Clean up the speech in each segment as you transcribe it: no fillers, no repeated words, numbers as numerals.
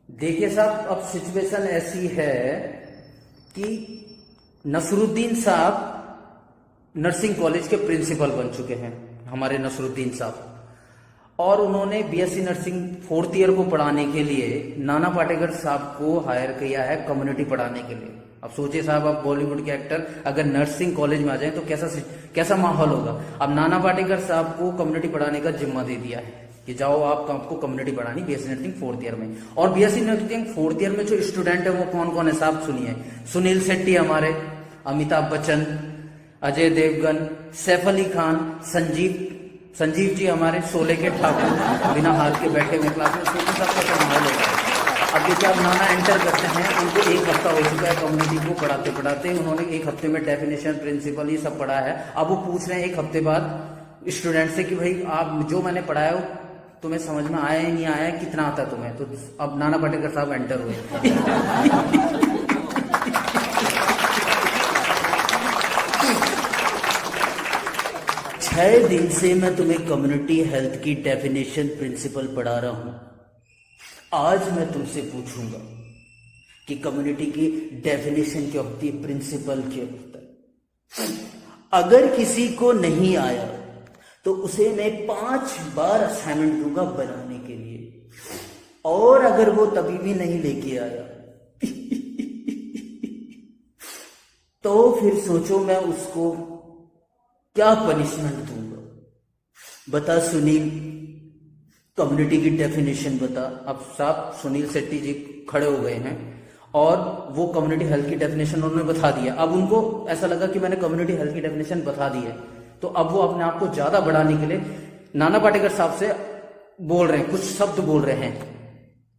देखिए साहब, अब सिचुएशन ऐसी है कि नसरुद्दीन साहब नर्सिंग कॉलेज के प्रिंसिपल बन चुके हैं, हमारे नसरुद्दीन साहब। और उन्होंने बीएससी नर्सिंग 4th ईयर को पढ़ाने के लिए नाना पाटेकर साहब को हायर किया है कम्युनिटी पढ़ाने के लिए। अब सोचिए साहब, अब बॉलीवुड के एक्टर अगर नर्सिंग कॉलेज में आ जाए तो कैसा माहौल होगा। अब नाना पाटेकर साहब को कम्युनिटी पढ़ाने का जिम्मा दे दिया है कि जाओ आपको कम्युनिटी पढ़ानी बीएससी नर्सिंग 4th ईयर में। और बीएससी नर्सिंग 4th ईयर में जो स्टूडेंट है वो कौन कौन है साहब सुनिए। सुनील शेट्टी हमारे, अमिताभ बच्चन, अजय देवगन, सैफ अली खान, संजीव जी हमारे, शोले के ठाकुर, बिना हाल के बैठे हुए क्लास में। सबका माहौल होगा। अब देखिए, अब नाना एंटर करते हैं, उनको 1 हफ्ता हो चुका है कम्युनिटी को पढ़ाते पढ़ाते। उन्होंने 1 हफ्ते में डेफिनेशन, प्रिंसिपल ये सब पढ़ा है। अब वो पूछ रहे हैं 1 हफ्ते बाद स्टूडेंट से कि भाई आप जो मैंने पढ़ाया हो तुम्हें समझ में आया है नहीं आया है, कितना आता है तुम्हें। तो अब नाना पाटेकर साहब एंटर हुए। 6 दिन से मैं तुम्हें कम्युनिटी हेल्थ की डेफिनेशन प्रिंसिपल पढ़ा रहा हूं। आज मैं तुमसे पूछूंगा कि कम्युनिटी की डेफिनेशन क्या होती है, प्रिंसिपल क्या होता है। अगर किसी को नहीं आया तो उसे मैं 5 बार असाइनमेंट दूंगा बनाने के लिए। और अगर वो तभी भी नहीं लेके आया तो फिर सोचो मैं उसको क्या पनिशमेंट दूंगा। बता सुनील, कम्युनिटी की डेफिनेशन बता। अब साहब सुनील शेट्टी जी खड़े हो गए हैं और वो कम्युनिटी हेल्थ की डेफिनेशन उन्होंने बता दिया। अब उनको ऐसा लगा कि मैंने कम्युनिटी हेल्थ की डेफिनेशन बता दी है, तो अब वो अपने आप को ज्यादा बढ़ाने के लिए नाना पाटेकर साहब से बोल रहे हैं, कुछ शब्द बोल रहे हैं।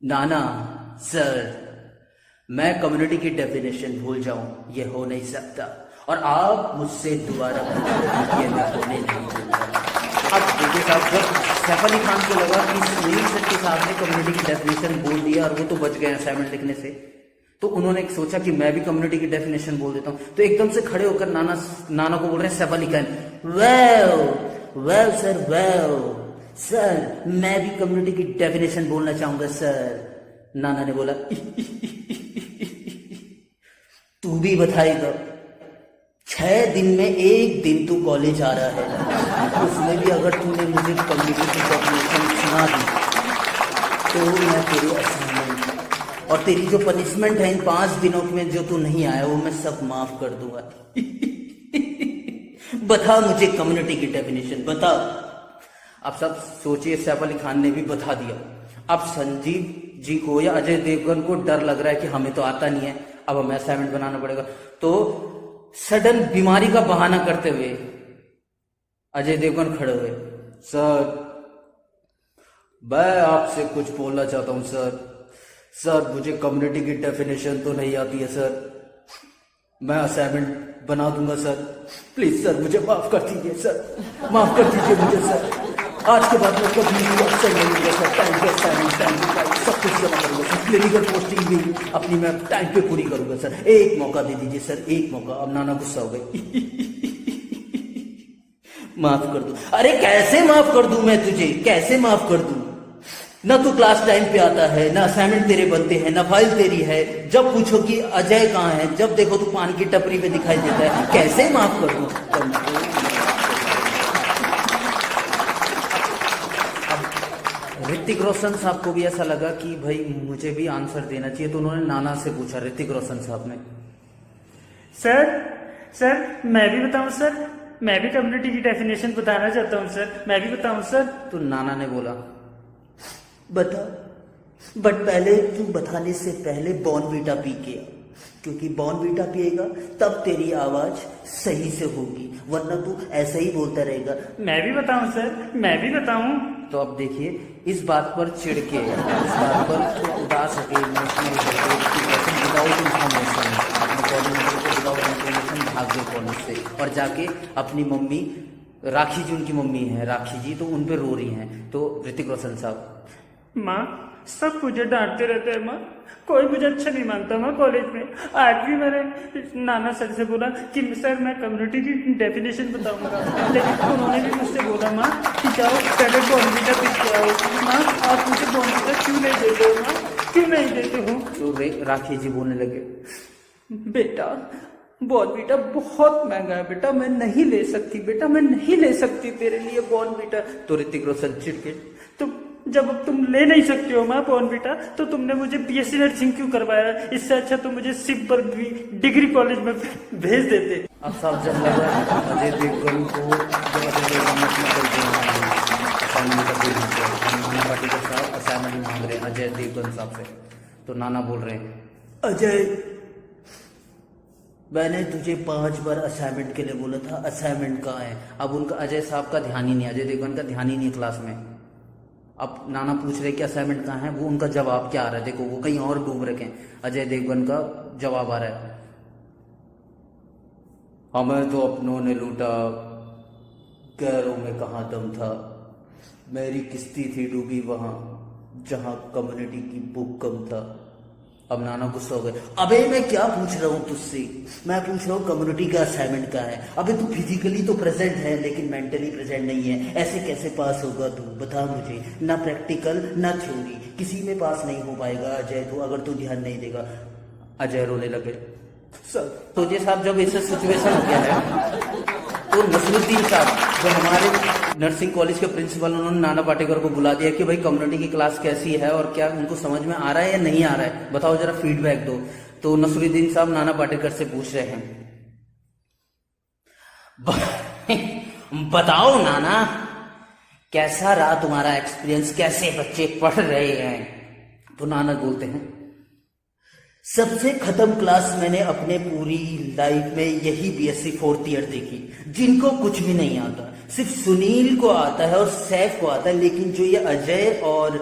नाना सर, मैं कम्युनिटी की डेफिनेशन भूल जाऊं ये हो नहीं सकता, और आप मुझसे दोबारा ये मैं होने नहीं दूंगा। अब देखिए साहब, जब सैफ अली खान को लगा कि सुनील शेट्टी साहब ने कम्युनिटी की डेफिनेशन बोल दिया और वो तो बच गए असाइनमेंट लिखने से, तो उन्होंने सोचा कि मैं भी कम्युनिटी की डेफिनेशन बोल देता हूं। तो एकदम से खड़े होकर नाना को बोल रहे हैं Saif Ali Khan, well sir, well sir, मैं भी कम्युनिटी की डेफिनेशन बोलना चाहूंगा सर। नाना ने बोला तू भी बताएगा। 6 दिन में 1 दिन तू कॉलेज आ रहा है, उसमें भी अगर तूने मुझे कम्युनिटी की डेफिनेशन सुना दी तो मैं तेरी असाइनमेंट और तेरी जो पनिशमेंट है इन 5 दिनों में जो तू नहीं आया वो मैं सब माफ कर दूंगा। बता मुझे कम्युनिटी की डेफिनेशन बता। अब सब सोचिए, सैफ अली खान ने भी बता दिया। अब संजीव जी को या अजय देवगन को डर लग रहा है कि हमें तो आता नहीं है, अब हमें असाइनमेंट बनाना पड़ेगा। तो सडन बीमारी का बहाना करते हुए अजय देवगन खड़े हुए, सर मैं आपसे कुछ बोलना चाहता हूं सर, मुझे कम्युनिटी की डेफिनेशन तो नहीं आती है सर, मैं असाइनमेंट बना दूंगा सर, प्लीज सर मुझे माफ कर दीजिए सर, माफ कर दीजिए मुझे सर, आज के बाद मैं कभी भी अफसर नहीं होगा सर, टाइम पे असाइनमेंट, टाइम पे सब कुछ जमा करूंगा सर, क्लिनिकल पोस्टिंग भी अपनी मैं टाइम पे पूरी करूंगा सर, एक मौका दे दीजिए सर, एक मौका। अब नाना गुस्सा हो गई, माफ कर दू। अरे कैसे माफ कर दूं मैं तुझे, कैसे माफ कर दूं? ना तू क्लास टाइम पे आता है, ना असाइनमेंट तेरे बनते हैं, ना फाइल तेरी है। जब पूछो कि अजय कहाँ है, जब देखो तू पान की टपरी पे दिखाई देता है, कैसे माफ कर दूं? ऋतिक रोशन साहब को भी ऐसा लगा कि भाई मुझे भी आंसर देना चाहिए, तो उन्होंने नाना से पूछा, ऋतिक रोशन साहब ने, सर मैं भी बताऊं सर, मैं भी कम्युनिटी की डेफिनेशन बताना चाहता हूं सर, मैं भी बताऊं सर। तो नाना ने बोला बता, बट पहले तू बताने से पहले बॉर्नवीटा पी के आ, क्योंकि बॉर्नवीटा पिएगा तब तेरी आवाज सही से होगी, वरना तू ऐसा ही बोलता रहेगा। मैं भी बताऊं सर, मैं भी बताऊं। तो अब देखिए, इस बात पर चिढ़ के, इस बात पर उदास होकर इमोशनल होकर विदाउट इन्फॉर्मेशन अपने कोऑर्डिनेटर को विदाउट इन्फॉर्मेशन भाग गए कॉलेज से, और जाके अपनी मम्मी राखी जी, उनकी मम्मी है राखी जी, तो उन पे रो रही हैं। तो ऋतिक रोशन साहब, माँ सब मुझे डांटते रहते हैं माँ, कोई मुझे अच्छा नहीं मानता माँ कॉलेज में। आज भी मैंने नाना सर से बोला कि सर मैं कम्युनिटी की डेफिनेशन बताऊंगा, लेकिन उन्होंने भी मुझसे बोला माँ कि जाओ पहले बॉर्नविटा पी के आओ। माँ आप मुझे बॉर्नविटा क्यों नहीं देते हो माँ, क्यों नहीं देते हो? तो राखी जी बोलने लगे, बेटा बॉर्नविटा बहुत महंगा है बेटा, मैं नहीं ले सकती बेटा, मैं नहीं ले सकती तेरे लिए बॉर्नविटा। तो ऋतिक रोशन चिढ़ तो जब अब तुम ले नहीं सकते हो माँ बॉर्नविटा, तो तुमने मुझे बीएससी नर्सिंग क्यों करवाया? इससे अच्छा तो मुझे सिंपल डिग्री कॉलेज में भेज देते। अब साहब जब लगा अजय देवगन को, जब अजय देवगन असाइनमेंट नाना पाटेकर साहब असाइनमेंट मांग रहे हैं अजय देवगन साहब से, तो नाना बोल रहे हैं, अजय मैंने तुझे 5 बार असाइनमेंट के लिए बोला था, असाइनमेंट कहाँ है? अब उनका अजय साहब का ध्यान ही नहीं, अजय देवगन का ध्यान ही नहीं क्लास में। अब नाना पूछ रहे कि असाइनमेंट कहाँ है, वो उनका जवाब क्या आ रहा है, देखो वो कहीं और डूब रखे हैं। अजय देवगन का जवाब आ रहा है, हमें तो अपनों ने लूटा, गैरों में कहाँ दम था, मेरी किस्ती थी डूबी वहां जहां कम्युनिटी की बुक कम था। अब नाना गुस्सा हो गए, अबे मैं क्या पूछ रहा हूँ तुझसे, मैं पूछ रहा हूँ कम्युनिटी का असाइनमेंट का है। अबे तू फिजिकली तो प्रेजेंट है लेकिन मेंटली प्रेजेंट नहीं है, ऐसे कैसे पास होगा तू, बता मुझे। ना प्रैक्टिकल ना थ्योरी, किसी में पास नहीं हो पाएगा अजय तू, अगर तू ध्यान नहीं देगा। अजय रोने लगे। सर तो जी साहब जब ऐसा सिचुएशन हो गया है, तो नसरुद्दीन साहब जो हमारे नर्सिंग कॉलेज के प्रिंसिपल, उन्होंने नाना पाटेकर को बुला दिया कि भाई कम्युनिटी की क्लास कैसी है और क्या उनको समझ में आ रहा है या नहीं आ रहा है, बताओ जरा फीडबैक दो। तो नसरुद्दीन साहब नाना पाटेकर से पूछ रहे हैं, बताओ नाना कैसा रहा तुम्हारा एक्सपीरियंस, कैसे बच्चे पढ़ रहे हैं? तो नाना बोलते हैं, सबसे खत्म क्लास मैंने अपने पूरी लाइफ में यही बीएससी 4th ईयर देखी, जिनको कुछ भी नहीं आता। सिर्फ सुनील को आता है और सैफ को आता है, लेकिन जो ये अजय और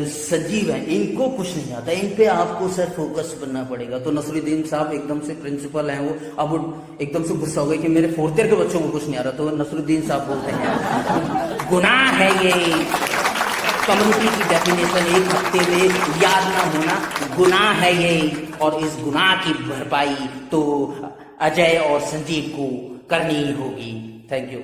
संजीव हैं इनको कुछ नहीं आता। इन पे आपको सर फोकस करना पड़ेगा। तो नसरुद्दीन साहब एकदम से प्रिंसिपल हैं वो, अब वो एकदम से गुस्सा हो गए कि मेरे 4th ईयर के बच्चों को कुछ नहीं आ रहा। तो नसरुद्दीन साहब बोलते हैं, गुनाह है ये, कम्युनिटी की डेफिनेशन 1 हफ्ते में याद ना होना गुनाह है ये, और इस गुनाह की भरपाई तो अजय और संजीव को करनी होगी। Thank you.